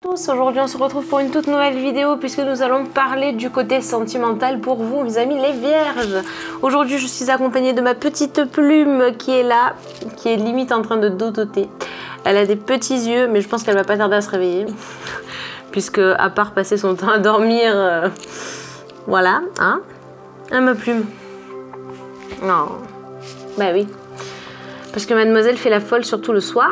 Aujourd'hui on se retrouve pour une toute nouvelle vidéo puisque nous allons parler du côté sentimental pour vous mes amis les vierges. Aujourd'hui je suis accompagnée de ma petite plume qui est là, qui est limite en train de dodoter. Elle a des petits yeux mais je pense qu'elle va pas tarder à se réveiller puisque à part passer son temps à dormir, voilà, hein. Ah ma plume. Non, bah oui. Parce que mademoiselle fait la folle surtout le soir.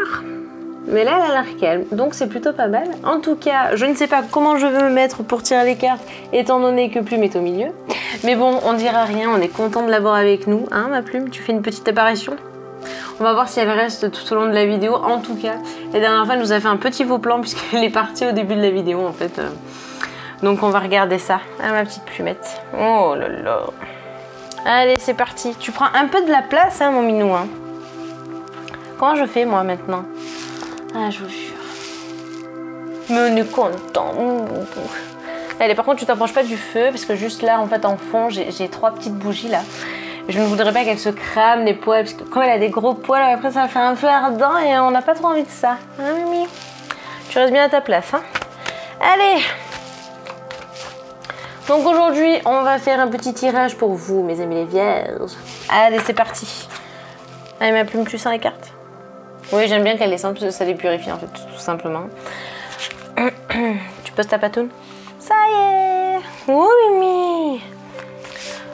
Mais là, elle a l'air calme, donc c'est plutôt pas mal. En tout cas, je ne sais pas comment je vais me mettre pour tirer les cartes, étant donné que Plume est au milieu. Mais bon, on dira rien, on est content de l'avoir avec nous. Hein, ma Plume, tu fais une petite apparition. On va voir si elle reste tout au long de la vidéo. En tout cas, la dernière fois, elle nous a fait un petit faux plan, puisqu'elle est partie au début de la vidéo, en fait. Donc on va regarder ça. Ah, ma petite Plumette. Oh là là. Allez, c'est parti. Tu prends un peu de la place, hein, mon minou. Hein. Comment je fais, moi, maintenant ? Ah, je vous jure. Mais on est content. Allez, par contre, tu t'approches pas du feu parce que juste là, en fait, en fond, j'ai 3 petites bougies là. Je ne voudrais pas qu'elle se crame les poils parce que quand elle a des gros poils, après, ça va faire un feu ardent et on n'a pas trop envie de ça. Hein, Mimi ? Tu restes bien à ta place, hein ? Allez ! Donc aujourd'hui, on va faire un petit tirage pour vous, mes amis les vierges. Allez, c'est parti. Allez, ma plume, tu sens les cartes ? Oui, j'aime bien qu'elle les sente parce que ça les purifie en fait, tout simplement. Tu poses ta patoune? Ça y est! Oui, Mimi!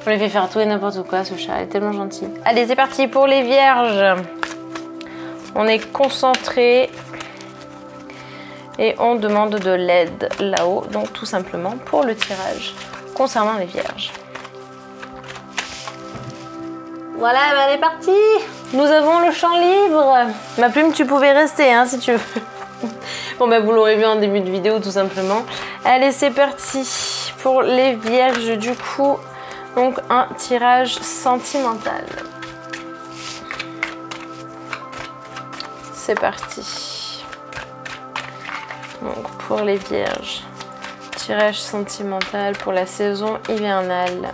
On lui fait faire tout et n'importe quoi, ce chat, elle est tellement gentil. Allez, c'est parti pour les vierges. On est concentré et on demande de l'aide là-haut, donc tout simplement pour le tirage concernant les vierges. Voilà, ben elle est partie. Nous avons le champ libre. Ma plume, tu pouvais rester hein, si tu veux. Bon, ben vous l'aurez vu en début de vidéo tout simplement. Allez, c'est parti pour les vierges du coup. Donc un tirage sentimental. C'est parti. Donc pour les vierges, tirage sentimental pour la saison hivernale.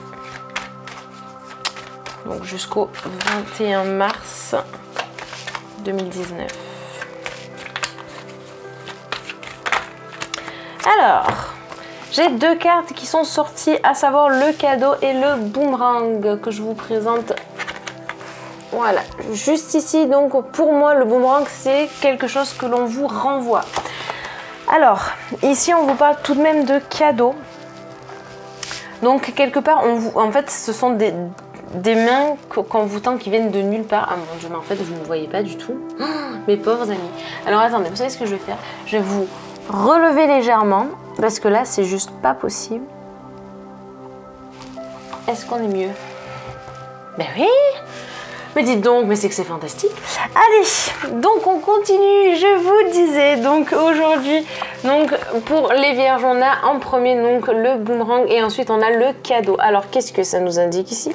Donc jusqu'au 21 mars 2019. Alors, j'ai 2 cartes qui sont sorties, à savoir le cadeau et le boomerang que je vous présente. Voilà, juste ici. Donc pour moi, le boomerang, c'est quelque chose que l'on vous renvoie. Alors, ici, on vous parle tout de même de cadeaux. Donc quelque part, en fait, ce sont des mains qu'envoûtantes qui viennent de nulle part. Ah mon dieu, mais en fait vous ne me voyez pas du tout. Oh, mes pauvres amis. Alors attendez, vous savez ce que je vais faire? Je vais vous relever légèrement parce que là c'est juste pas possible. Est-ce qu'on est mieux? Ben oui. Mais dites donc, mais c'est que c'est fantastique. Allez, donc on continue, je vous disais, donc aujourd'hui, donc pour les vierges, on a en premier donc le boomerang et ensuite on a le cadeau. Alors qu'est-ce que ça nous indique ici?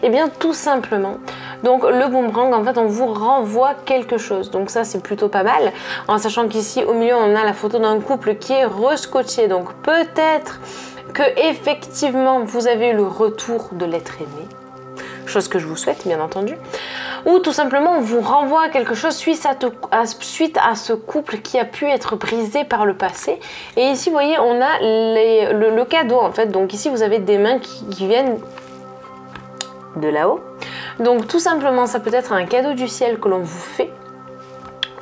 Eh bien tout simplement, donc le boomerang, en fait on vous renvoie quelque chose. Donc ça c'est plutôt pas mal, en sachant qu'ici au milieu on a la photo d'un couple qui est rescotché. Donc peut-être que effectivement vous avez eu le retour de l'être aimé. Chose que je vous souhaite bien entendu, ou tout simplement on vous renvoie à quelque chose suite à ce couple qui a pu être brisé par le passé. Et ici vous voyez on a le cadeau en fait, donc ici vous avez des mains qui viennent de là-haut, donc tout simplement ça peut être un cadeau du ciel que l'on vous fait,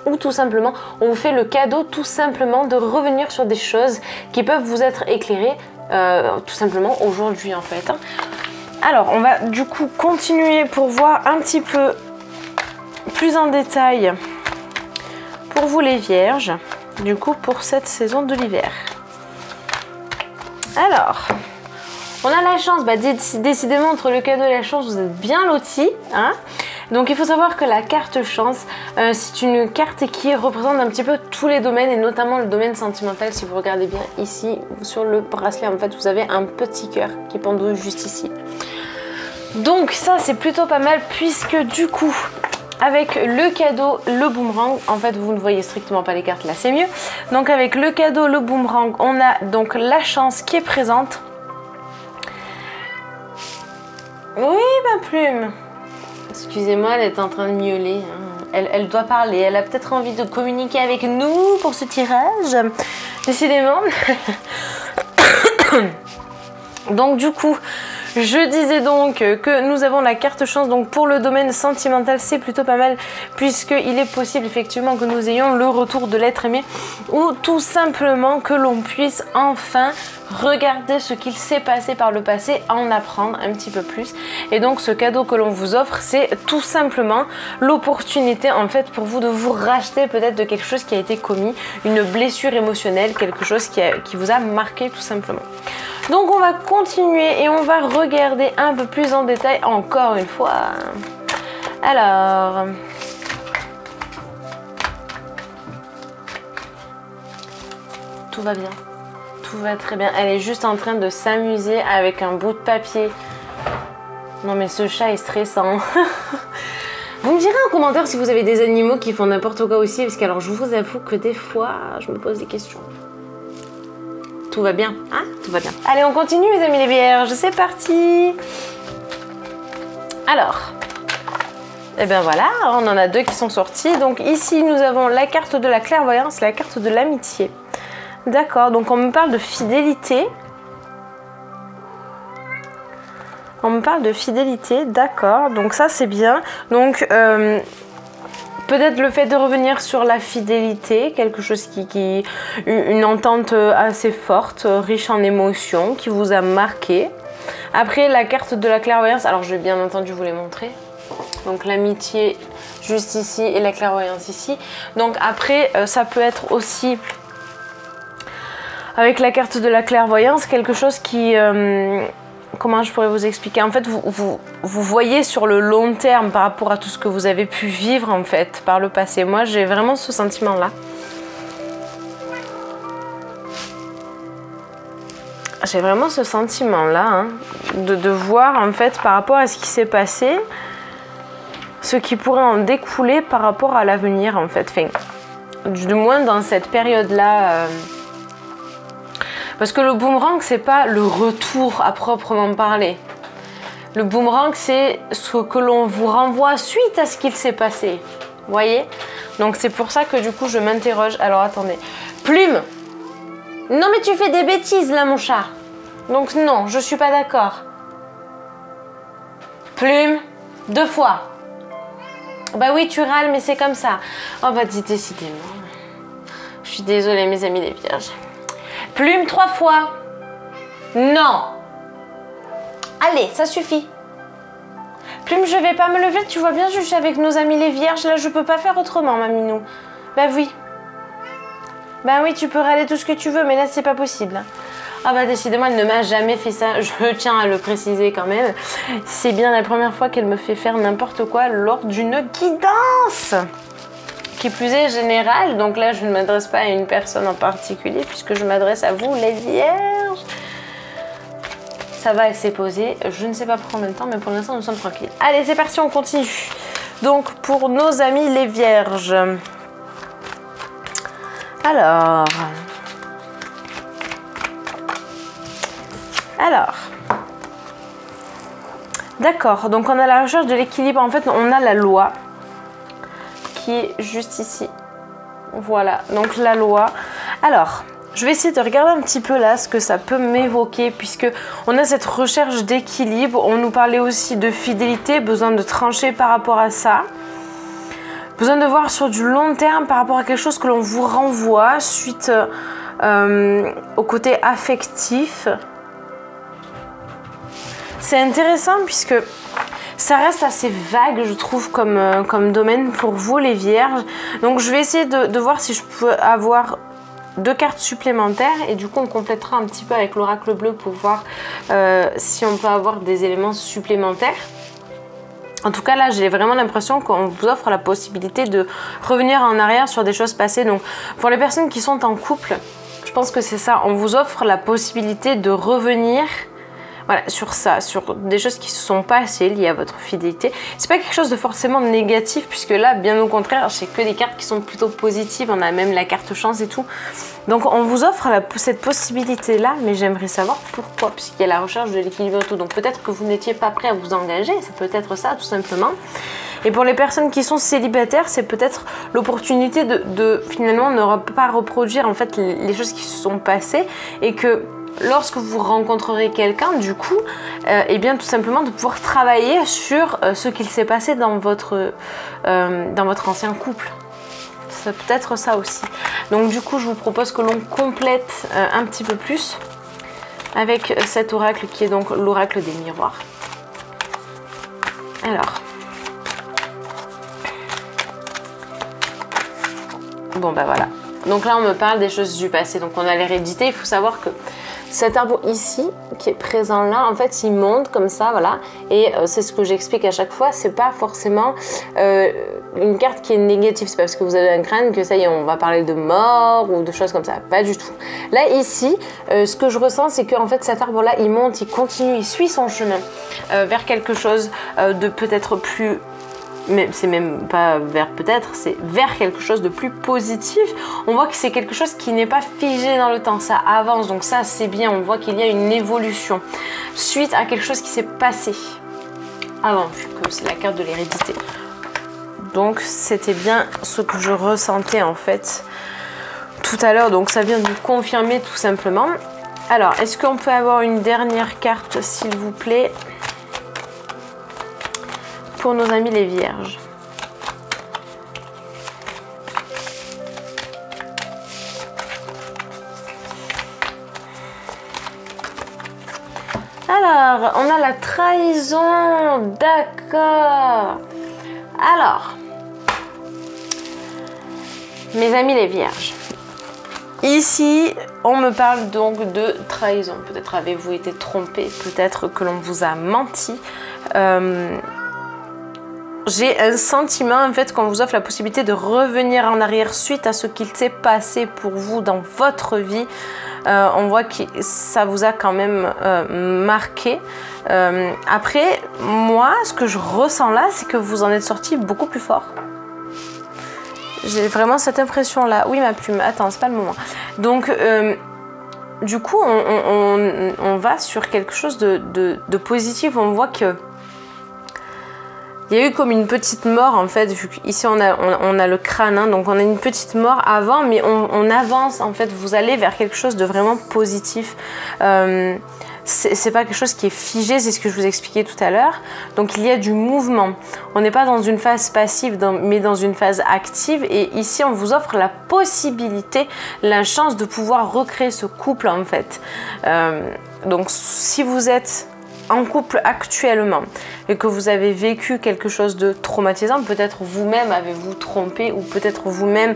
ou tout simplement on vous fait le cadeau tout simplement de revenir sur des choses qui peuvent vous être éclairées tout simplement aujourd'hui en fait. Alors, on va du coup continuer pour voir un petit peu plus en détail pour vous les vierges, du coup pour cette saison de l'hiver. Alors, on a la chance, décidément entre le cadeau et la chance, vous êtes bien lotis. Hein. Donc il faut savoir que la carte chance, c'est une carte qui représente un petit peu tous les domaines et notamment le domaine sentimental. Si vous regardez bien ici, sur le bracelet, en fait, vous avez un petit cœur qui pendouille juste ici. Donc ça c'est plutôt pas mal puisque du coup avec le cadeau, le boomerang, en fait vous ne voyez strictement pas les cartes là, c'est mieux. Donc avec le cadeau, le boomerang, on a donc la chance qui est présente. Oui ma plume. Excusez-moi, elle est en train de miauler. Hein. Elle doit parler, elle a peut-être envie de communiquer avec nous pour ce tirage. Décidément. Donc du coup, je disais donc que nous avons la carte chance, donc pour le domaine sentimental c'est plutôt pas mal puisqu'il est possible effectivement que nous ayons le retour de l'être aimé ou tout simplement que l'on puisse enfin regarder ce qu'il s'est passé par le passé, en apprendre un petit peu plus. Et donc ce cadeau que l'on vous offre, c'est tout simplement l'opportunité en fait pour vous de vous racheter peut-être de quelque chose qui a été commis, une blessure émotionnelle, quelque chose qui vous a marqué tout simplement. Donc on va continuer et on va regarder un peu plus en détail encore une fois. Alors, tout va bien, tout va très bien. Elle est juste en train de s'amuser avec un bout de papier. Non mais ce chat est stressant. Vous me direz en commentaire si vous avez des animaux qui font n'importe quoi aussi, parce que alors je vous avoue que des fois je me pose des questions. Tout va bien, hein? Tout va bien. Allez, on continue mes amis les vierges, c'est parti. Alors, et bien voilà, on en a deux qui sont sortis. Donc ici, nous avons la carte de la clairvoyance, la carte de l'amitié. D'accord, donc on me parle de fidélité. On me parle de fidélité, d'accord, donc ça c'est bien. Donc peut-être le fait de revenir sur la fidélité, quelque chose une entente assez forte, riche en émotions, qui vous a marqué. Après la carte de la clairvoyance, alors je vais bien entendu vous les montrer. Donc l'amitié juste ici et la clairvoyance ici. Donc après ça peut être aussi avec la carte de la clairvoyance quelque chose qui... comment je pourrais vous expliquer? En fait, vous voyez sur le long terme par rapport à tout ce que vous avez pu vivre en fait par le passé. Moi, j'ai vraiment ce sentiment-là. J'ai vraiment ce sentiment-là, hein, de voir en fait par rapport à ce qui s'est passé, ce qui pourrait en découler par rapport à l'avenir en fait. Enfin, du moins dans cette période-là. Parce que le boomerang, c'est pas le retour à proprement parler. Le boomerang, c'est ce que l'on vous renvoie suite à ce qu'il s'est passé. Vous voyez? Donc c'est pour ça que du coup, je m'interroge. Alors attendez. Plume! Non mais tu fais des bêtises là, mon chat. Donc non, je suis pas d'accord. Plume! 2 fois. Bah oui, tu râles, mais c'est comme ça. Oh bah dis décidément. Je suis désolée, mes amis les vierges. Plume 3 fois. Non. Allez, ça suffit. Plume, je vais pas me lever. Tu vois bien, je suis avec nos amis les vierges. Là, je peux pas faire autrement, ma minou. Bah oui. Bah oui, tu peux râler tout ce que tu veux, mais là, c'est pas possible. Ah bah décidément, elle ne m'a jamais fait ça. Je tiens à le préciser quand même. C'est bien la première fois qu'elle me fait faire n'importe quoi lors d'une guidance. Qui plus est général, donc là je ne m'adresse pas à une personne en particulier puisque je m'adresse à vous les vierges. Ça va, elle s'est posée, je ne sais pas pour combien de temps, mais pour l'instant nous sommes tranquilles. Allez, c'est parti, on continue. Donc pour nos amis les vierges. Alors. D'accord, donc on a la recherche de l'équilibre, en fait on a la loi. Qui est juste ici. Voilà, donc la loi. Alors, je vais essayer de regarder un petit peu là ce que ça peut m'évoquer puisque on a cette recherche d'équilibre. On nous parlait aussi de fidélité, besoin de trancher par rapport à ça. Besoin de voir sur du long terme par rapport à quelque chose que l'on vous renvoie suite au côté affectif. C'est intéressant puisque ça reste assez vague, je trouve, comme domaine pour vous, les vierges. Donc, je vais essayer de voir si je peux avoir 2 cartes supplémentaires. Et du coup, on complétera un petit peu avec l'oracle bleu pour voir si on peut avoir des éléments supplémentaires. En tout cas, là, j'ai vraiment l'impression qu'on vous offre la possibilité de revenir en arrière sur des choses passées. Donc, pour les personnes qui sont en couple, je pense que c'est ça. On vous offre la possibilité de revenir... Voilà, sur ça, sur des choses qui ne se sont pas passées liées à votre fidélité. C'est pas quelque chose de forcément négatif, puisque là, bien au contraire, c'est que des cartes qui sont plutôt positives. On a même la carte chance et tout. Donc, on vous offre cette possibilité-là, mais j'aimerais savoir pourquoi, puisqu'il y a la recherche de l'équilibre et tout. Donc, peut-être que vous n'étiez pas prêt à vous engager. C'est peut-être ça, tout simplement. Et pour les personnes qui sont célibataires, c'est peut-être l'opportunité de finalement ne pas reproduire en fait les choses qui se sont passées, et que lorsque vous rencontrerez quelqu'un, du coup, et bien tout simplement de pouvoir travailler sur ce qu'il s'est passé dans votre ancien couple. C'est peut-être ça aussi. Donc du coup, je vous propose que l'on complète un petit peu plus avec cet oracle qui est donc l'oracle des miroirs. Alors, bon bah voilà. Donc là, on me parle des choses du passé. Donc on a l'hérédité. Il faut savoir que cet arbre ici, qui est présent là, en fait, il monte comme ça, voilà. Et c'est ce que j'explique à chaque fois. C'est pas forcément une carte qui est négative. C'est pas parce que vous avez un crâne que ça y est, on va parler de mort ou de choses comme ça. Pas du tout. Là, ici, ce que je ressens, c'est qu'en fait, cet arbre-là, il monte, il continue, il suit son chemin vers quelque chose de peut-être plus... Mais c'est même pas vers peut-être, c'est vers quelque chose de plus positif. On voit que c'est quelque chose qui n'est pas figé dans le temps, ça avance, donc ça c'est bien. On voit qu'il y a une évolution suite à quelque chose qui s'est passé avant, vu que c'est la carte de l'hérédité. Donc c'était bien ce que je ressentais en fait tout à l'heure, donc ça vient de confirmer tout simplement. Alors, est-ce qu'on peut avoir une dernière carte s'il vous plaît ? Pour nos amis les vierges. Alors, on a la trahison, d'accord. Alors, mes amis les vierges, ici, on me parle donc de trahison. Peut-être avez-vous été trompé, peut-être que l'on vous a menti. J'ai un sentiment en fait qu'on vous offre la possibilité de revenir en arrière suite à ce qu'il s'est passé pour vous dans votre vie. On voit que ça vous a quand même marqué. Après, moi, ce que je ressens là, c'est que vous en êtes sorti beaucoup plus fort. J'ai vraiment cette impression-là. Oui, ma plume. Attends, c'est pas le moment. Donc, du coup, on va sur quelque chose de positif. On voit que il y a eu comme une petite mort en fait, vu qu'ici on a le crâne, hein, donc on a une petite mort avant, mais on avance en fait, vous allez vers quelque chose de vraiment positif. C'est pas quelque chose qui est figé, c'est ce que je vous expliquais tout à l'heure. Donc il y a du mouvement. On n'est pas dans une phase passive, mais dans une phase active. Et ici, on vous offre la possibilité, la chance de pouvoir recréer ce couple en fait. Donc si vous êtes en couple actuellement et que vous avez vécu quelque chose de traumatisant, peut-être vous-même avez-vous trompé, ou peut-être vous-même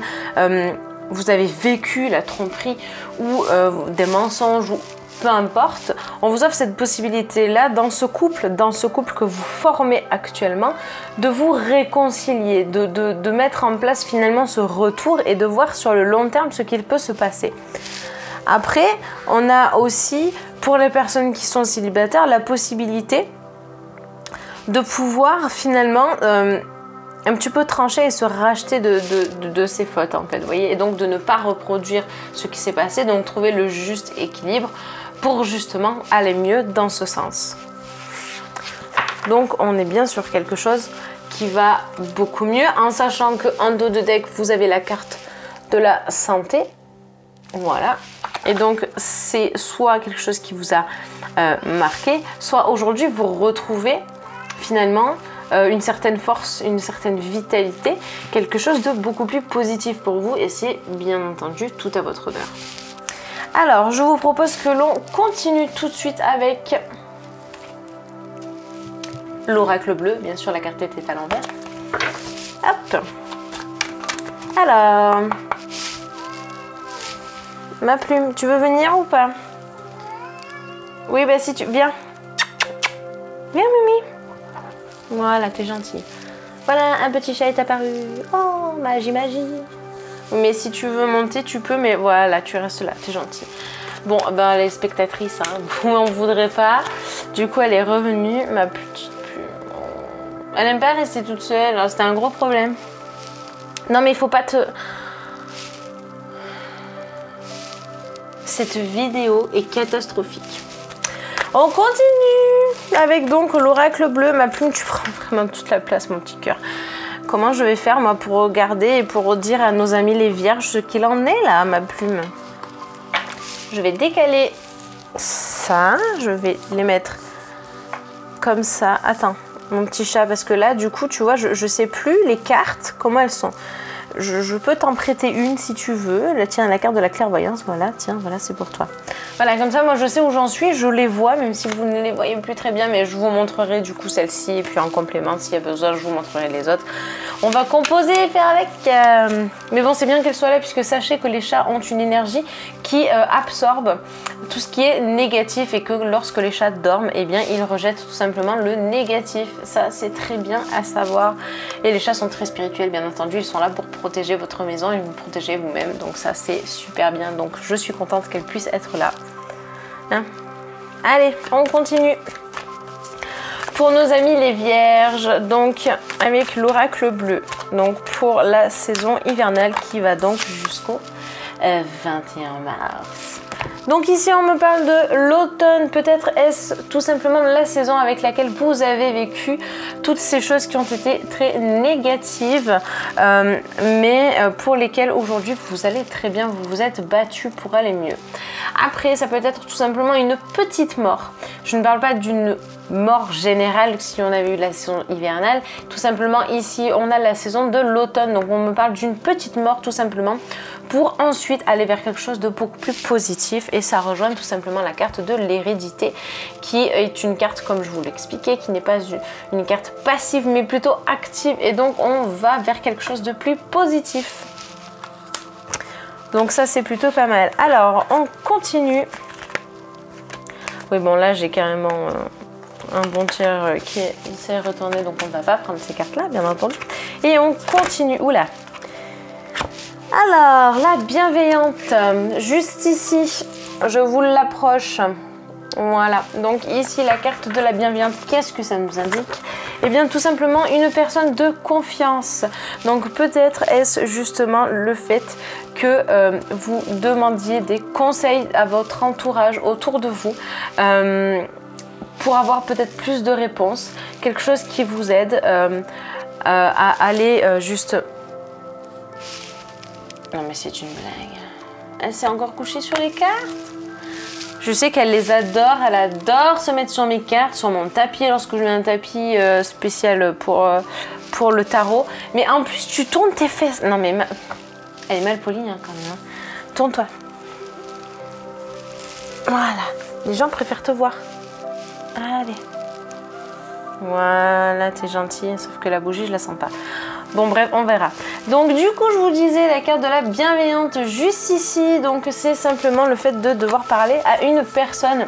vous avez vécu la tromperie ou des mensonges, ou peu importe, on vous offre cette possibilité-là dans ce couple que vous formez actuellement, de vous réconcilier, de mettre en place finalement ce retour et de voir sur le long terme ce qu'il peut se passer. Après, on a aussi, pour les personnes qui sont célibataires, la possibilité de pouvoir finalement un petit peu trancher et se racheter de ses fautes en fait, vous voyez, et donc de ne pas reproduire ce qui s'est passé, donc trouver le juste équilibre pour justement aller mieux dans ce sens. Donc on est bien sur quelque chose qui va beaucoup mieux, en sachant qu'en dos de deck vous avez la carte de la santé, voilà. Et donc c'est soit quelque chose qui vous a marqué, soit aujourd'hui vous retrouvez finalement une certaine force, une certaine vitalité, quelque chose de beaucoup plus positif pour vous, et c'est bien entendu tout à votre honneur. Alors je vous propose que l'on continue tout de suite avec l'oracle bleu. Bien sûr la carte était à l'envers. Hop. Alors, ma plume, tu veux venir ou pas? Oui, bah si tu... Viens. Viens, Mimi. Voilà, t'es gentil. Voilà, un petit chat est apparu. Oh, magie, magie. Mais si tu veux monter, tu peux, mais voilà, tu restes là, t'es gentil. Bon, ben les spectatrices, hein, vous n'en voudrez pas. Du coup, elle est revenue, ma petite plume. Elle n'aime pas rester toute seule, c'était un gros problème. Non, mais il faut pas te... Cette vidéo est catastrophique. On continue avec donc l'oracle bleu. Ma plume, tu prends vraiment toute la place, mon petit cœur. comment je vais faire moi pour regarder et pour dire à nos amis les vierges ce qu'il en est là, ma plume. Je vais décaler ça, je vais les mettre comme ça. Attends, mon petit chat, parce que là, du coup, tu vois, je sais plus les cartes, comment elles sont. Je peux t'en prêter une si tu veux. Là, tiens, la carte de la clairvoyance, voilà, tiens, voilà, c'est pour toi. Voilà, comme ça, moi, je sais où j'en suis, je les vois, même si vous ne les voyez plus très bien, mais je vous montrerai du coup celle-ci, et puis en complément, s'il y a besoin, je vous montrerai les autres. On va composer et faire avec. Mais bon, c'est bien qu'elle soit là, puisque sachez que les chats ont une énergie qui absorbe tout ce qui est négatif, et que lorsque les chats dorment, eh bien, ils rejettent tout simplement le négatif. Ça, c'est très bien à savoir. Et les chats sont très spirituels, bien entendu, ils sont là pour protéger votre maison et vous protéger vous-même, donc ça c'est super bien, donc je suis contente qu'elle puisse être là, hein. Allez, on continue pour nos amis les vierges, donc avec l'oracle bleu, donc pour la saison hivernale qui va donc jusqu'au 21 mars. Donc ici on me parle de l'automne, peut-être est-ce tout simplement la saison avec laquelle vous avez vécu toutes ces choses qui ont été très négatives, mais pour lesquelles aujourd'hui vous allez très bien, vous vous êtes battu pour aller mieux. Après, ça peut être tout simplement une petite mort. Je ne parle pas d'une mort générale si on avait eu la saison hivernale. Tout simplement ici on a la saison de l'automne, donc on me parle d'une petite mort tout simplement, pour ensuite aller vers quelque chose de beaucoup plus positif, et ça rejoint tout simplement la carte de l'hérédité, qui est une carte, comme je vous l'expliquais, qui n'est pas une carte passive mais plutôt active, et donc on va vers quelque chose de plus positif. Donc ça c'est plutôt pas mal. Alors on continue. Oui bon, là j'ai carrément un bon tiers qui s'est retourné, donc on ne va pas prendre ces cartes là bien entendu, et on continue. Oula. Alors, la bienveillante, juste ici, je vous l'approche. Voilà, donc ici la carte de la bienveillante, qu'est-ce que ça nous indique? Eh bien tout simplement une personne de confiance. Donc peut-être est-ce justement le fait que vous demandiez des conseils à votre entourage autour de vous, pour avoir peut-être plus de réponses, quelque chose qui vous aide à aller juste... Non mais c'est une blague. Elle s'est encore couchée sur les cartes. Je sais qu'elle les adore, elle adore se mettre sur mes cartes, sur mon tapis, lorsque je mets un tapis spécial pour le tarot. Mais en plus tu tournes tes fesses. Non mais elle est mal polie hein, quand même. Hein. Tourne-toi. Voilà. Les gens préfèrent te voir. Allez. Voilà, t'es gentille, sauf que la bougie je la sens pas. Bon bref, on verra. Donc du coup je vous disais la carte de la bienveillante juste ici, donc c'est simplement le fait de devoir parler à une personne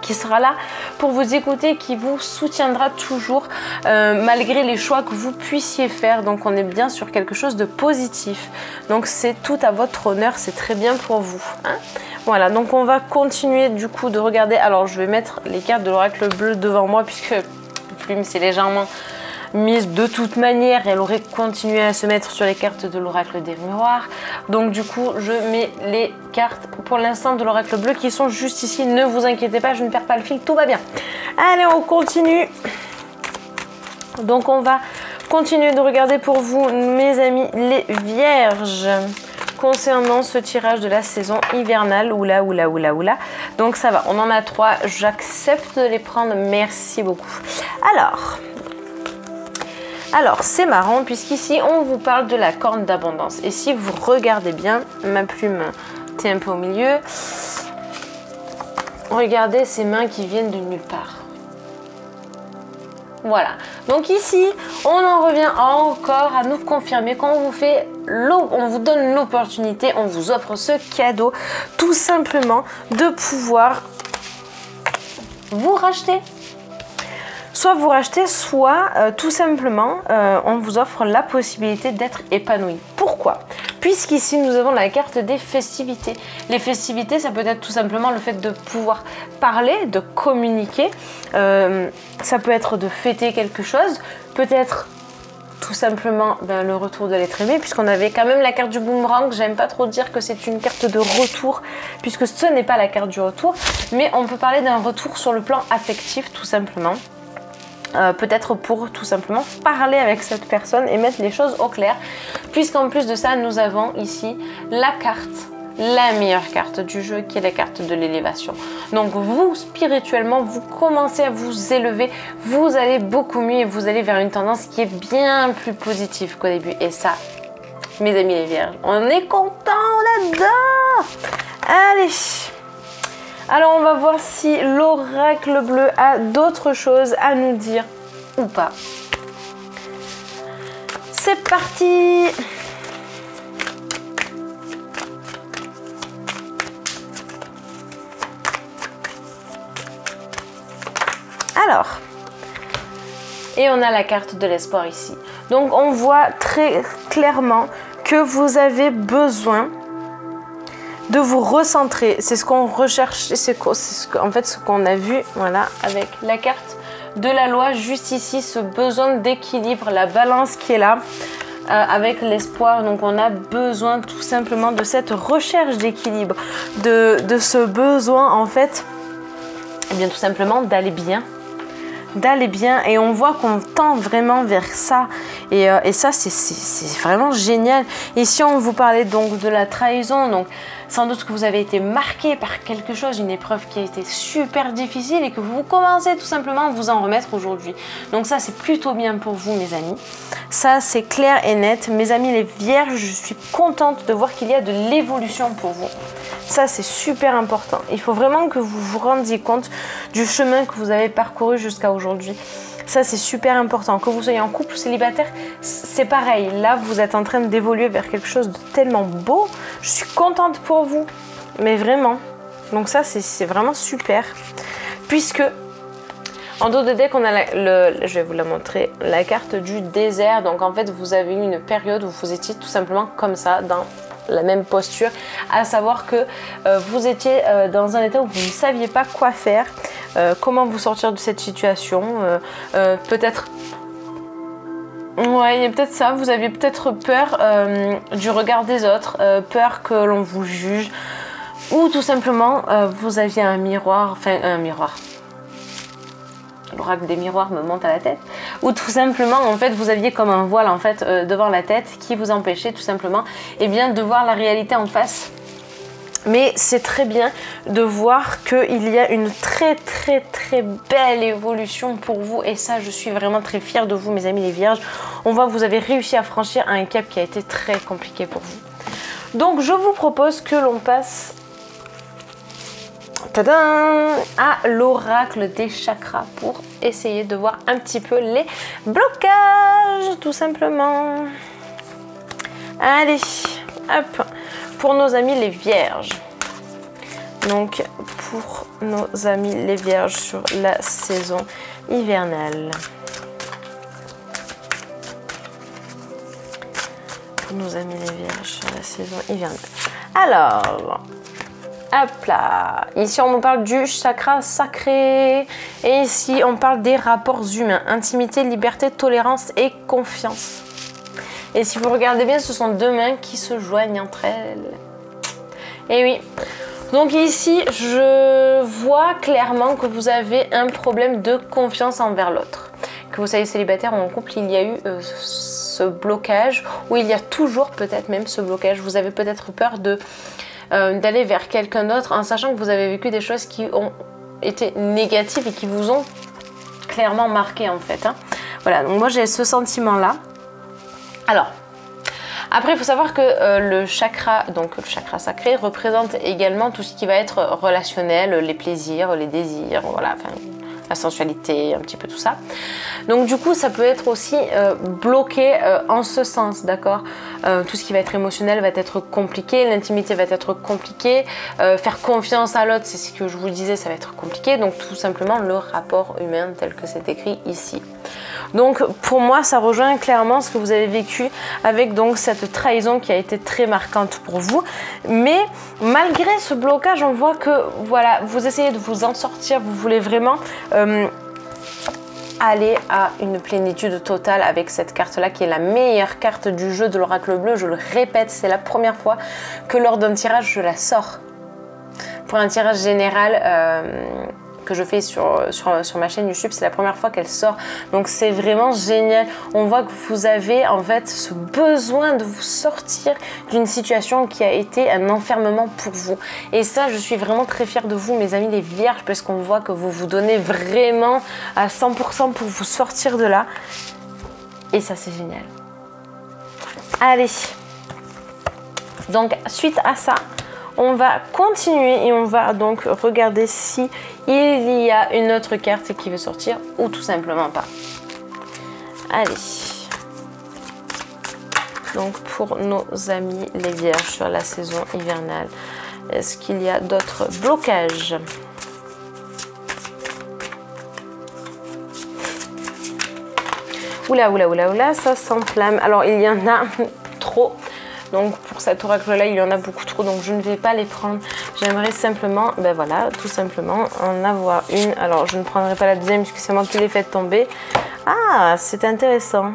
qui sera là pour vous écouter, qui vous soutiendra toujours malgré les choix que vous puissiez faire. Donc on est bien sur quelque chose de positif, donc c'est tout à votre honneur, c'est très bien pour vous hein. Voilà, donc on va continuer du coup de regarder. Alors je vais mettre les cartes de l'oracle bleu devant moi, puisque la plume c'est légèrement mise de toute manière, elle aurait continué à se mettre sur les cartes de l'oracle des miroirs. Donc du coup je mets les cartes pour l'instant de l'oracle bleu qui sont juste ici. Ne vous inquiétez pas, je ne perds pas le fil, tout va bien. Allez, on continue. Donc on va continuer de regarder pour vous mes amis les vierges, concernant ce tirage de la saison hivernale. Oula. Donc ça va, on en a 3, j'accepte de les prendre, merci beaucoup. Alors c'est marrant, puisqu'ici on vous parle de la corne d'abondance. Et si vous regardez bien, ma plume t'es un peu au milieu. Regardez ces mains qui viennent de nulle part. Voilà, donc ici on en revient encore à nous confirmer qu'on vous fait on vous donne l'opportunité, on vous offre ce cadeau tout simplement de pouvoir vous racheter. Soit vous rachetez, soit tout simplement on vous offre la possibilité d'être épanoui. Pourquoi? Puisqu'ici nous avons la carte des festivités. Les festivités, ça peut être tout simplement le fait de pouvoir parler, de communiquer. Ça peut être de fêter quelque chose, peut-être tout simplement le retour de l'être aimé, puisqu'on avait quand même la carte du boomerang. J'aime pas trop dire que c'est une carte de retour, puisque ce n'est pas la carte du retour, mais on peut parler d'un retour sur le plan affectif tout simplement. peut-être pour tout simplement parler avec cette personne et mettre les choses au clair, puisqu'en plus de ça, nous avons ici la carte, la meilleure carte du jeu, qui est la carte de l'élévation. Donc vous, spirituellement, vous commencez à vous élever, vous allez beaucoup mieux et vous allez vers une tendance qui est bien plus positive qu'au début. Et ça, mes amis les vierges, on est contents, on adore. Allez, alors on va voir si l'oracle bleu a d'autres choses à nous dire ou pas. C'est parti. Alors, et on a la carte de l'espoir ici. Donc on voit très clairement que vous avez besoin de vous recentrer. C'est ce qu'on recherche, en fait ce qu'on a vu, voilà, avec la carte de la loi juste ici, ce besoin d'équilibre, la balance qui est là avec l'espoir. Donc on a besoin tout simplement de cette recherche d'équilibre, de ce besoin en fait, et bien tout simplement d'aller bien. Et on voit qu'on tend vraiment vers ça et ça c'est vraiment génial. Ici on vous parlait donc de la trahison, donc sans doute que vous avez été marqué par quelque chose, une épreuve qui a été super difficile et que vous commencez tout simplement à vous en remettre aujourd'hui. Donc ça c'est plutôt bien pour vous mes amis, ça c'est clair et net. Mes amis les vierges, je suis contente de voir qu'il y a de l'évolution pour vous. Ça c'est super important, il faut vraiment que vous vous rendiez compte du chemin que vous avez parcouru jusqu'à aujourd'hui. Ça c'est super important, que vous soyez en couple ou célibataire, c'est pareil. Là vous êtes en train d'évoluer vers quelque chose de tellement beau. Je suis contente pour vous, mais vraiment. Donc ça c'est vraiment super, puisque en dos de deck on a je vais vous la montrer, la carte du désert. Donc en fait vous avez eu une période où vous étiez tout simplement comme ça, dans la même posture, à savoir que vous étiez dans un état où vous ne saviez pas quoi faire, comment vous sortir de cette situation, peut-être, ouais, il y a peut-être ça, vous aviez peut-être peur du regard des autres, peur que l'on vous juge, ou tout simplement vous aviez un miroir, l'oracle des miroirs me monte à la tête, ou tout simplement en fait vous aviez comme un voile en fait devant la tête qui vous empêchait tout simplement de voir la réalité en face. Mais c'est très bien de voir qu'il y a une très belle évolution pour vous, et ça je suis vraiment très fière de vous mes amis les vierges. On voit que vous avez réussi à franchir un cap qui a été très compliqué pour vous. Donc je vous propose que l'on passe à l'oracle des chakras pour essayer de voir un petit peu les blocages tout simplement. Allez, hop, pour nos amis les vierges. Donc pour nos amis les vierges sur la saison hivernale. Pour nos amis les vierges sur la saison hivernale. Alors, hop là, ici on me parle du chakra sacré et ici on parle des rapports humains, intimité, liberté, tolérance et confiance. Et si vous regardez bien, ce sont deux mains qui se joignent entre elles. Et oui, donc ici je vois clairement que vous avez un problème de confiance envers l'autre. Que vous soyez célibataire ou en couple, il y a eu ce blocage, ou il y a toujours peut-être même ce blocage. Vous avez peut-être peur d'aller vers quelqu'un d'autre en sachant que vous avez vécu des choses qui ont été négatives et qui vous ont clairement marqué en fait. Voilà, donc moi j'ai ce sentiment là. Alors, après il faut savoir que le chakra sacré représente également tout ce qui va être relationnel, les plaisirs, les désirs, voilà, enfin, la sensualité, un petit peu tout ça. Donc du coup ça peut être aussi bloqué en ce sens, d'accord. Tout ce qui va être émotionnel va être compliqué, l'intimité va être compliquée, faire confiance à l'autre, c'est ce que je vous disais, ça va être compliqué. Donc tout simplement le rapport humain tel que c'est écrit ici. Donc pour moi ça rejoint clairement ce que vous avez vécu avec donc cette trahison qui a été très marquante pour vous. Mais malgré ce blocage, on voit que voilà, vous essayez de vous en sortir, vous voulez vraiment aller à une plénitude totale avec cette carte là qui est la meilleure carte du jeu de l'oracle bleu. Je le répète, c'est la première fois que lors d'un tirage je la sors. Pour un tirage général, que je fais sur ma chaîne YouTube. C'est la première fois qu'elle sort. Donc c'est vraiment génial. On voit que vous avez en fait ce besoin de vous sortir d'une situation qui a été un enfermement pour vous. Et ça, je suis vraiment très fière de vous, mes amis les vierges, parce qu'on voit que vous vous donnez vraiment à 100% pour vous sortir de là. Et ça, c'est génial. Allez. Donc, suite à ça, on va continuer et on va donc regarder si il y a une autre carte qui veut sortir ou tout simplement pas. Allez. Donc, pour nos amis les vierges sur la saison hivernale, est-ce qu'il y a d'autres blocages? Oula, oula, oula, oula, ça s'enflamme. Alors, il y en a trop. Donc, pour cet oracle-là, il y en a beaucoup trop. Donc, je ne vais pas les prendre. J'aimerais simplement, ben voilà, tout simplement, en avoir une. Alors, je ne prendrai pas la deuxième puisque c'est moi qui l'ai fait tomber. Ah, c'est intéressant.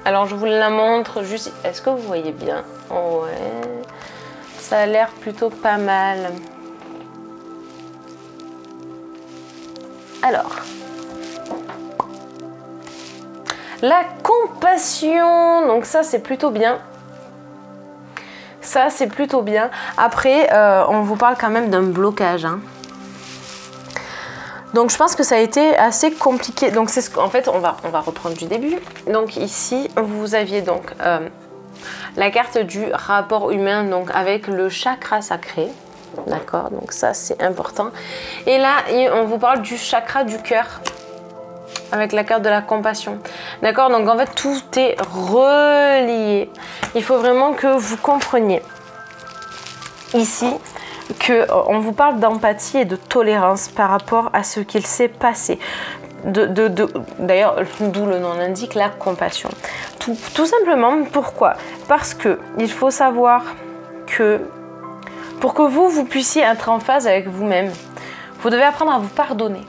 Alors, je vous la montre juste. Est-ce que vous voyez bien? Oh, ouais. Ça a l'air plutôt pas mal. Alors. La compassion. Donc, ça, c'est plutôt bien. Ça, c'est plutôt bien. Après, on vous parle quand même d'un blocage. Hein. Donc, je pense que ça a été assez compliqué. Donc, c'est ce qu'en fait, on va reprendre du début. Donc, ici, vous aviez donc la carte du rapport humain, donc avec le chakra sacré. D'accord? Donc, ça, c'est important. Et là, on vous parle du chakra du cœur. Avec la carte de la compassion. D'accord? Donc en fait, tout est relié. Il faut vraiment que vous compreniez ici qu'on vous parle d'empathie et de tolérance par rapport à ce qu'il s'est passé. D'ailleurs, d'où le nom l'indique, la compassion. Tout simplement, pourquoi? Parce que il faut savoir que pour que vous puissiez être en phase avec vous-même, vous devez apprendre à vous pardonner.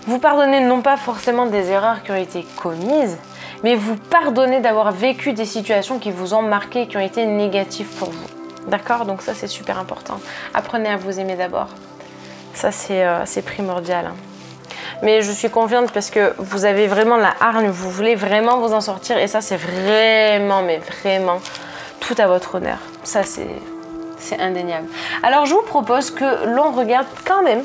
Vous pardonnez non pas forcément des erreurs qui ont été commises, mais vous pardonnez d'avoir vécu des situations qui vous ont marqué, qui ont été négatives pour vous. D'accord? Donc ça, c'est super important. Apprenez à vous aimer d'abord. Ça, c'est primordial. Hein. Mais je suis confiante parce que vous avez vraiment la hargne, vous voulez vraiment vous en sortir. Et ça, c'est vraiment, mais vraiment, tout à votre honneur. Ça, c'est indéniable. Alors, je vous propose que l'on regarde quand même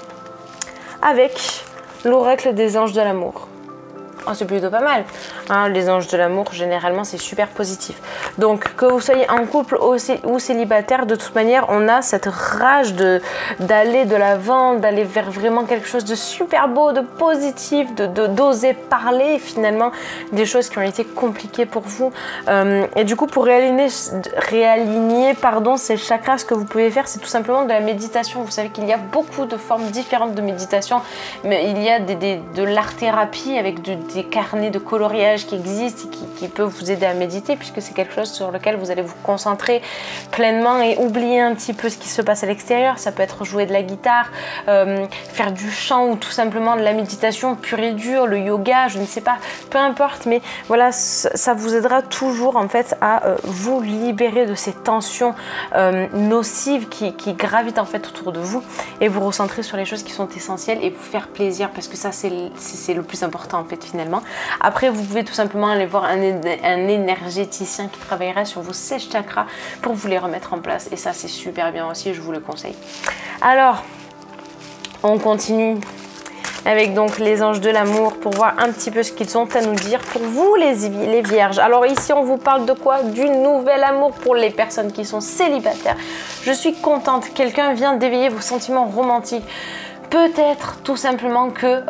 avec l'oracle des anges de l'amour. Oh, c'est plutôt pas mal. Hein, les anges de l'amour, généralement, c'est super positif. Donc, que vous soyez en couple ou célibataire, de toute manière, on a cette rage d'aller de l'avant, d'aller vers vraiment quelque chose de super beau, de positif, d'oser parler finalement des choses qui ont été compliquées pour vous. Et du coup, pour réaligner ces chakras, ce que vous pouvez faire, c'est tout simplement de la méditation. Vous savez qu'il y a beaucoup de formes différentes de méditation, mais il y a de l'art-thérapie avec des carnets de coloriage qui existent et qui peuvent vous aider à méditer puisque c'est quelque chose sur lequel vous allez vous concentrer pleinement et oublier un petit peu ce qui se passe à l'extérieur. Ça peut être jouer de la guitare, faire du chant ou tout simplement de la méditation pure et dure, le yoga, je ne sais pas, peu importe, mais voilà, ça vous aidera toujours en fait à vous libérer de ces tensions nocives qui gravitent en fait autour de vous et vous recentrer sur les choses qui sont essentielles et vous faire plaisir parce que ça c'est le plus important en fait finalement. Après, vous pouvez tout simplement aller voir un énergéticien qui travaillera sur vos 16 chakras pour vous les remettre en place. Et ça, c'est super bien aussi, je vous le conseille. Alors, on continue avec donc les anges de l'amour pour voir un petit peu ce qu'ils ont à nous dire pour vous les vierges. Alors ici, on vous parle de quoi? Du nouvel amour pour les personnes qui sont célibataires. Je suis contente, quelqu'un vient d'éveiller vos sentiments romantiques. Peut-être tout simplement que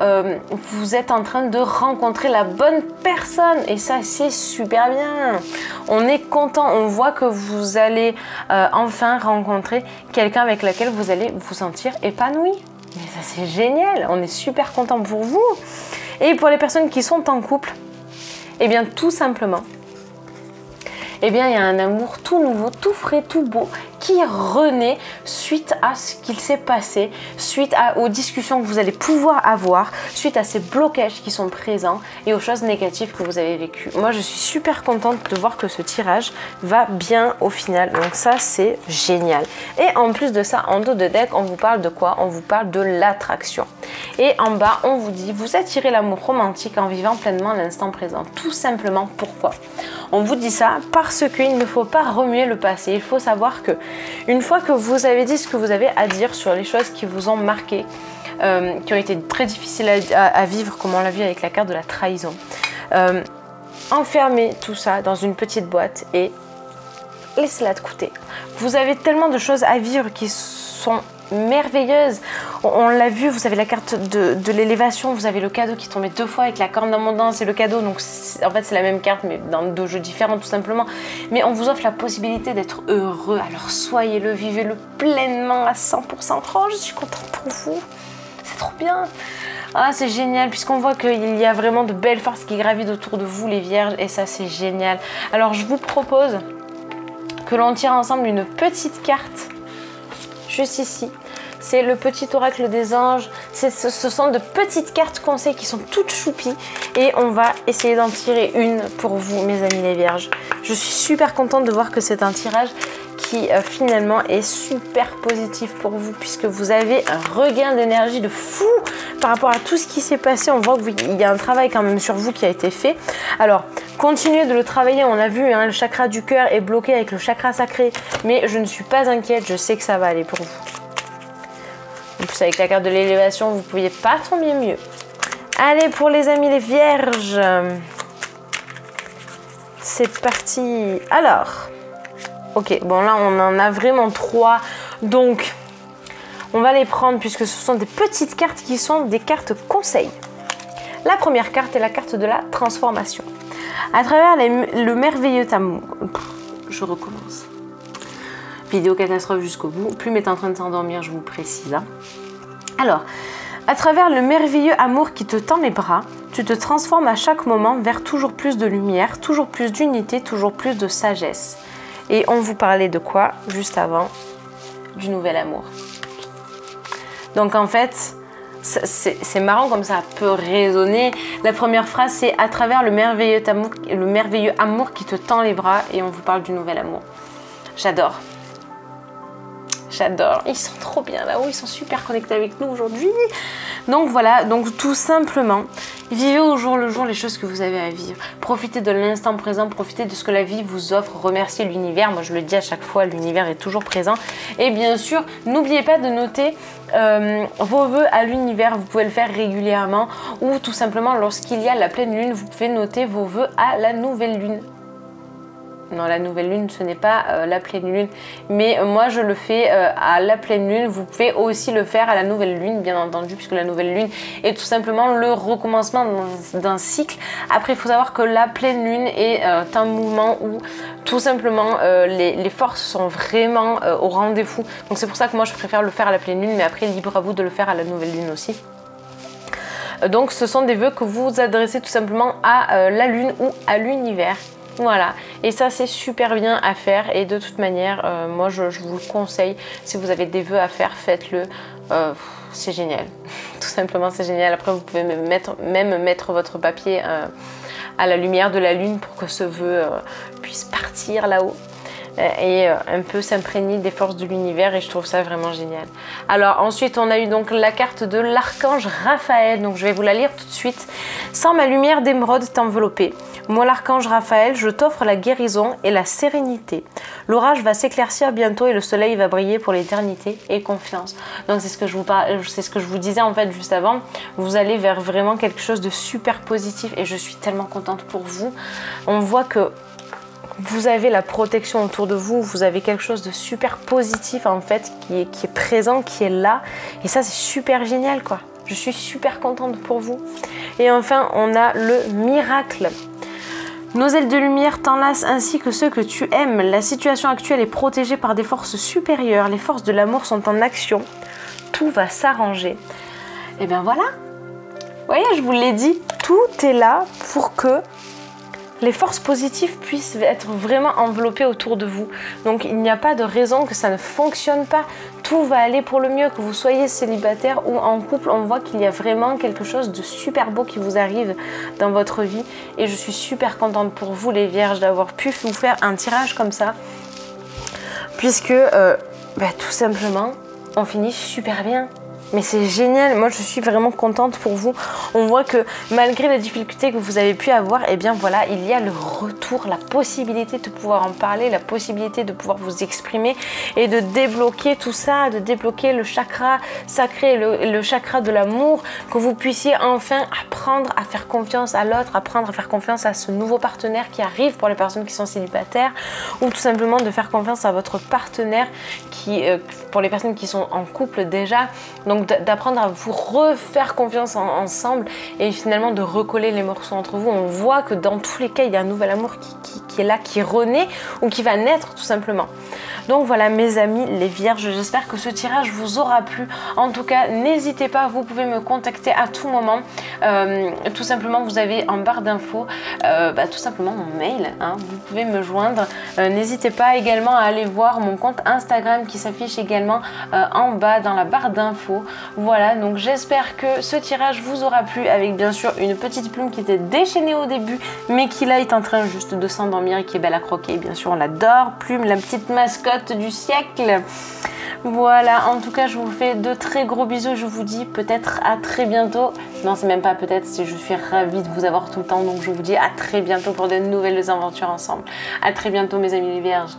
vous êtes en train de rencontrer la bonne personne et ça c'est super bien. On est content, on voit que vous allez enfin rencontrer quelqu'un avec lequel vous allez vous sentir épanoui. Mais ça c'est génial, on est super content pour vous. Et pour les personnes qui sont en couple, eh bien tout simplement, eh bien il y a un amour tout nouveau, tout frais, tout beau qui renaît suite à ce qu'il s'est passé, suite aux discussions que vous allez pouvoir avoir, suite à ces blocages qui sont présents et aux choses négatives que vous avez vécues. Moi, je suis super contente de voir que ce tirage va bien au final. Donc ça, c'est génial. Et en plus de ça, en dos de deck, on vous parle de quoi? On vous parle de l'attraction. Et en bas, on vous dit, vous attirez l'amour romantique en vivant pleinement l'instant présent. Tout simplement, pourquoi? On vous dit ça parce qu'il ne faut pas remuer le passé. Il faut savoir que une fois que vous avez dit ce que vous avez à dire sur les choses qui vous ont marqué, qui ont été très difficiles à vivre, comme on l'a vu avec la carte de la trahison, enfermez tout ça dans une petite boîte et laissez-la de côté. Vous avez tellement de choses à vivre qui sont merveilleuses. On l'a vu, vous avez la carte de l'élévation, vous avez le cadeau qui tombait 2 fois avec la corne d'abondance et le cadeau. Donc en fait c'est la même carte mais dans 2 jeux différents tout simplement. Mais on vous offre la possibilité d'être heureux. Alors soyez-le, vivez-le pleinement à 100%. Oh, je suis contente pour vous. C'est trop bien. Ah, c'est génial puisqu'on voit qu'il y a vraiment de belles forces qui gravitent autour de vous les vierges et ça c'est génial. Alors je vous propose que l'on tire ensemble une petite carte juste ici. C'est le petit oracle des anges. Ce sont de petites cartes conseils qui sont toutes choupies. Et on va essayer d'en tirer une pour vous, mes amis les vierges. Je suis super contente de voir que c'est un tirage qui finalement est super positif pour vous. Puisque vous avez un regain d'énergie de fou par rapport à tout ce qui s'est passé. On voit qu'il y a un travail quand même sur vous qui a été fait. Alors, continuez de le travailler. On l'a vu, hein, le chakra du cœur est bloqué avec le chakra sacré. Mais je ne suis pas inquiète. Je sais que ça va aller pour vous. En plus, avec la carte de l'élévation, vous ne pouviez pas tomber mieux. Allez, pour les amis les vierges. C'est parti. Alors, ok, bon là, on en a vraiment 3. Donc, on va les prendre puisque ce sont des petites cartes qui sont des cartes conseils. La première carte est la carte de la transformation. À travers le merveilleux amour... Je recommence. Vidéo catastrophe jusqu'au bout. Plume est en train de s'endormir, je vous précise. Hein. Alors, à travers le merveilleux amour qui te tend les bras, tu te transformes à chaque moment vers toujours plus de lumière, toujours plus d'unité, toujours plus de sagesse. Et on vous parlait de quoi juste avant? Du nouvel amour. Donc en fait, c'est marrant comme ça peut résonner. La première phrase c'est à travers le merveilleux amour qui te tend les bras et on vous parle du nouvel amour. J'adore. J'adore. Ils sont trop bien là-haut. Ils sont super connectés avec nous aujourd'hui. Donc voilà. Donc tout simplement, vivez au jour le jour les choses que vous avez à vivre. Profitez de l'instant présent. Profitez de ce que la vie vous offre. Remerciez l'univers. Moi, je le dis à chaque fois, l'univers est toujours présent. Et bien sûr, n'oubliez pas de noter vos vœux à l'univers. Vous pouvez le faire régulièrement. Ou tout simplement, lorsqu'il y a la pleine lune, vous pouvez noter vos vœux à la nouvelle lune. Non, la nouvelle lune, ce n'est pas la pleine lune. Mais moi, je le fais à la pleine lune. Vous pouvez aussi le faire à la nouvelle lune, bien entendu, puisque la nouvelle lune est tout simplement le recommencement d'un cycle. Après, il faut savoir que la pleine lune est un mouvement où tout simplement les forces sont vraiment au rendez-vous. Donc c'est pour ça que moi, je préfère le faire à la pleine lune. Mais après, libre à vous de le faire à la nouvelle lune aussi. Donc ce sont des vœux que vous adressez tout simplement à la lune ou à l'univers. Voilà, et ça c'est super bien à faire et de toute manière, moi je vous le conseille, si vous avez des vœux à faire, faites-le, c'est génial, tout simplement c'est génial. Après vous pouvez même mettre votre papier à la lumière de la lune pour que ce vœu puisse partir là-haut et un peu s'imprégner des forces de l'univers et je trouve ça vraiment génial. Alors ensuite on a eu donc la carte de l'archange Raphaël, donc je vais vous la lire tout de suite. Sans ma lumière d'émeraude t'envelopper, moi l'archange Raphaël, je t'offre la guérison et la sérénité. L'orage va s'éclaircir bientôt et le soleil va briller pour l'éternité et confiance. Donc c'est ce que je vous disais en fait juste avant, vous allez vers vraiment quelque chose de super positif et je suis tellement contente pour vous. On voit que vous avez la protection autour de vous, vous avez quelque chose de super positif en fait qui est présent, qui est là et ça c'est super génial quoi. Je suis super contente pour vous. Et enfin on a le miracle. Nos ailes de lumière t'enlacent ainsi que ceux que tu aimes. La situation actuelle est protégée par des forces supérieures. Les forces de l'amour sont en action. Tout va s'arranger. Et bien voilà. Vous voyez, je vous l'ai dit, tout est là pour que les forces positives puissent être vraiment enveloppées autour de vous. Donc il n'y a pas de raison que ça ne fonctionne pas. Tout va aller pour le mieux, que vous soyez célibataire ou en couple. On voit qu'il y a vraiment quelque chose de super beau qui vous arrive dans votre vie. Et je suis super contente pour vous les vierges d'avoir pu vous faire un tirage comme ça. Puisque tout simplement, on finit super bien. Mais c'est génial, moi je suis vraiment contente pour vous. On voit que malgré les difficultés que vous avez pu avoir, et bien voilà, il y a le retour, la possibilité de pouvoir en parler, la possibilité de pouvoir vous exprimer et de débloquer tout ça, de débloquer le chakra sacré, le chakra de l'amour, que vous puissiez enfin apprendre à faire confiance à l'autre, apprendre à faire confiance à ce nouveau partenaire qui arrive pour les personnes qui sont célibataires, ou tout simplement de faire confiance à votre partenaire pour les personnes qui sont en couple déjà. Donc d'apprendre à vous refaire confiance ensemble et finalement de recoller les morceaux entre vous. On voit que dans tous les cas, il y a un nouvel amour qui est là, qui renaît ou qui va naître tout simplement. Donc voilà mes amis les vierges, j'espère que ce tirage vous aura plu. En tout cas, n'hésitez pas, vous pouvez me contacter à tout moment. Tout simplement, vous avez en barre d'infos tout simplement mon mail, hein, vous pouvez me joindre. N'hésitez pas également à aller voir mon compte Instagram qui s'affiche également en bas dans la barre d'infos. Voilà, donc j'espère que ce tirage vous aura plu, avec bien sûr une petite plume qui était déchaînée au début mais qui là est en train juste de s'endormir et qui est belle à croquer. Bien sûr on l'adore, Plume, la petite mascotte du siècle. Voilà, en tout cas je vous fais de très gros bisous, je vous dis peut-être à très bientôt. Non, c'est même pas peut-être, je suis ravie de vous avoir tout le temps, donc je vous dis à très bientôt pour de nouvelles aventures ensemble. À très bientôt mes amis les vierges.